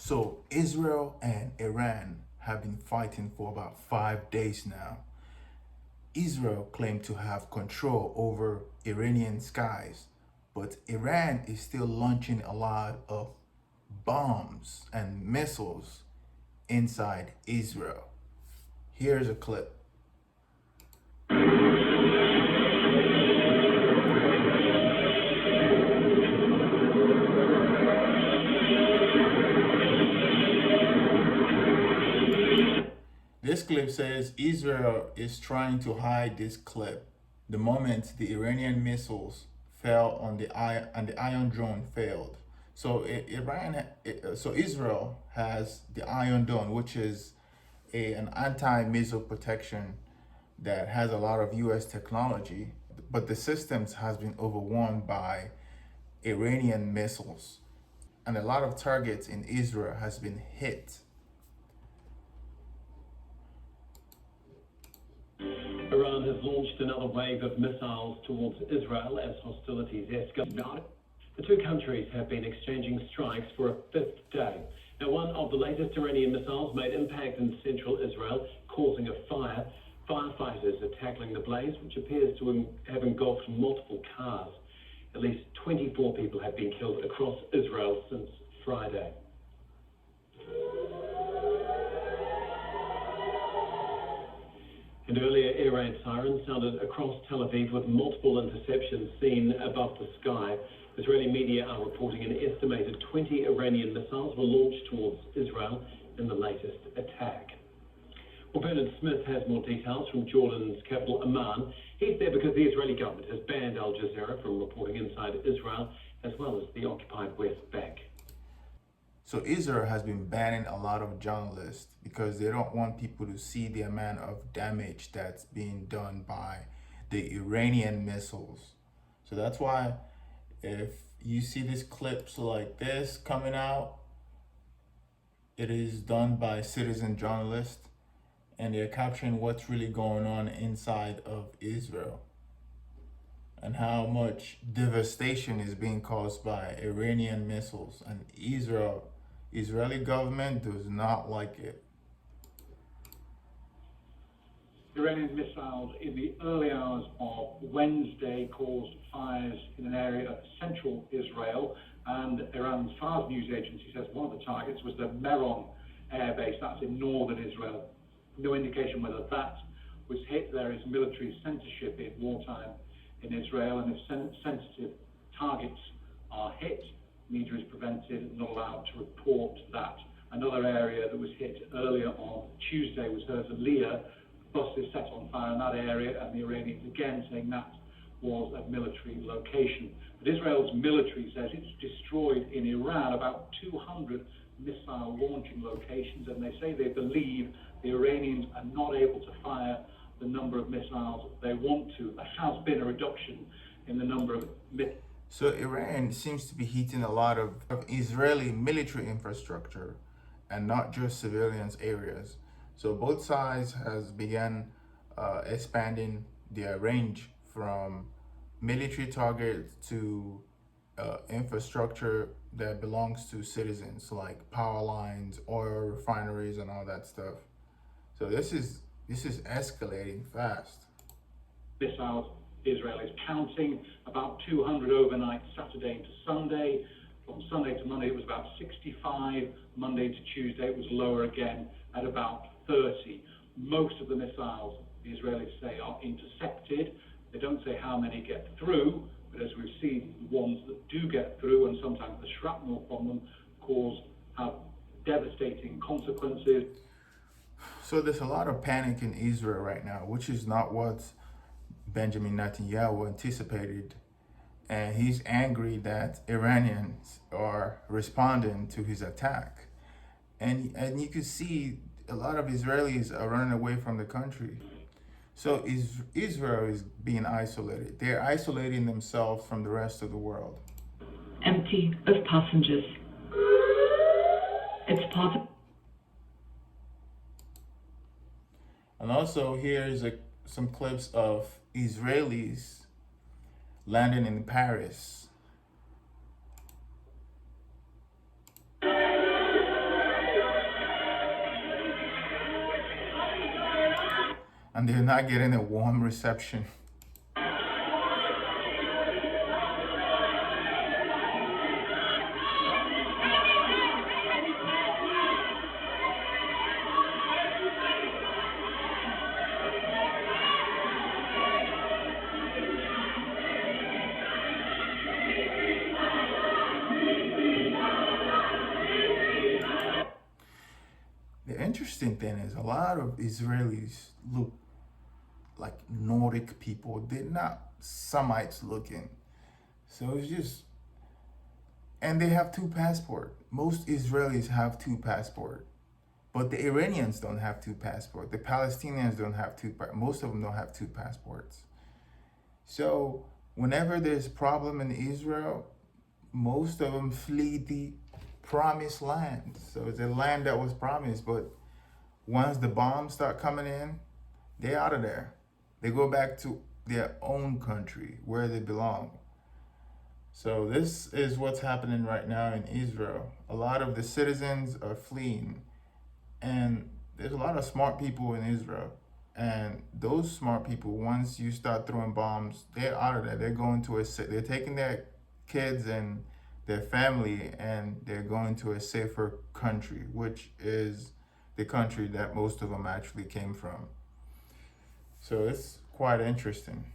So Israel and Iran have been fighting for about 5 days now. Israel claimed to have control over Iranian skies, but Iran is still launching a lot of bombs and missiles inside Israel. Here's a clip. This clip says Israel is trying to hide this clip the moment the Iranian missiles fell on the Iron Drone failed. So Israel has the Iron Dome, which is an anti-missile protection that has a lot of U.S. technology, but the systems has been overwhelmed by Iranian missiles, and a lot of targets in Israel has been hit. Iran has launched another wave of missiles towards Israel as hostilities escalate. The two countries have been exchanging strikes for a fifth day. Now, one of the latest Iranian missiles made impact in central Israel, causing a fire. Firefighters are tackling the blaze, which appears to have engulfed multiple cars. At least 24 people have been killed across Israel since Friday. And earlier, air raid sirens sounded across Tel Aviv with multiple interceptions seen above the sky. Israeli media are reporting an estimated 20 Iranian missiles were launched towards Israel in the latest attack. Well, Bernard Smith has more details from Jordan's capital, Amman. He's there because the Israeli government has banned Al Jazeera from reporting inside Israel, as well as the occupied West Bank. So Israel has been banning a lot of journalists because they don't want people to see the amount of damage that's being done by the Iranian missiles. So that's why if you see these clips like this coming out, it is done by citizen journalists, and they're capturing what's really going on inside of Israel and how much devastation is being caused by Iranian missiles. And Israeli government does not like it. Iranian missiles in the early hours of Wednesday caused fires in an area of central Israel, and Iran's Fars news agency says one of the targets was the Meron air base, that's in northern Israel. No indication whether that was hit. There is military censorship in wartime in Israel, and if sensitive targets are hit, media is prevented and not allowed to report that. Another area that was hit earlier on Tuesday was Herzliya. Buses set on fire in that area, and the Iranians again saying that was a military location. But Israel's military says it's destroyed in Iran about 200 missile launching locations, and they say they believe the Iranians are not able to fire the number of missiles they want to. There has been a reduction in the number of missiles. So Iran seems to be hitting a lot of Israeli military infrastructure and not just civilians areas. So both sides has begun expanding their range from military targets to infrastructure that belongs to citizens, like power lines, oil refineries, and all that stuff. So this is escalating fast. Missiles. Israel is counting about 200 overnight, Saturday into Sunday. From Sunday to Monday, it was about 65. Monday to Tuesday, it was lower again at about 30. Most of the missiles, the Israelis say, are intercepted. They don't say how many get through, but as we've seen, the ones that do get through, and sometimes the shrapnel from them, have devastating consequences. So there's a lot of panic in Israel right now, which is not what Benjamin Netanyahu anticipated, and he's angry that Iranians are responding to his attack, and you can see a lot of Israelis are running away from the country. So Israel is being isolated. They're isolating themselves from the rest of the world. Empty of passengers. It's part of. And also here's some clips of Israelis landing in Paris. and they're not getting a warm reception. The interesting thing is a lot of Israelis look like Nordic people. They're not Semites looking. So it's just, and they have two passports. Most Israelis have two passports, but the Iranians don't have two passports. The Palestinians don't have two. Most of them don't have two passports. So whenever there's a problem in Israel, most of them flee the promised land. So it's a land that was promised, but once the bombs start coming in, they're out of there. They go back to their own country where they belong. So this is what's happening right now in Israel. A lot of the citizens are fleeing, and there's a lot of smart people in Israel. And those smart people, once you start throwing bombs, they're out of there. They're going to they're taking their kids and their family, and they're going to a safer country, which is the country that most of them actually came from. So it's quite interesting.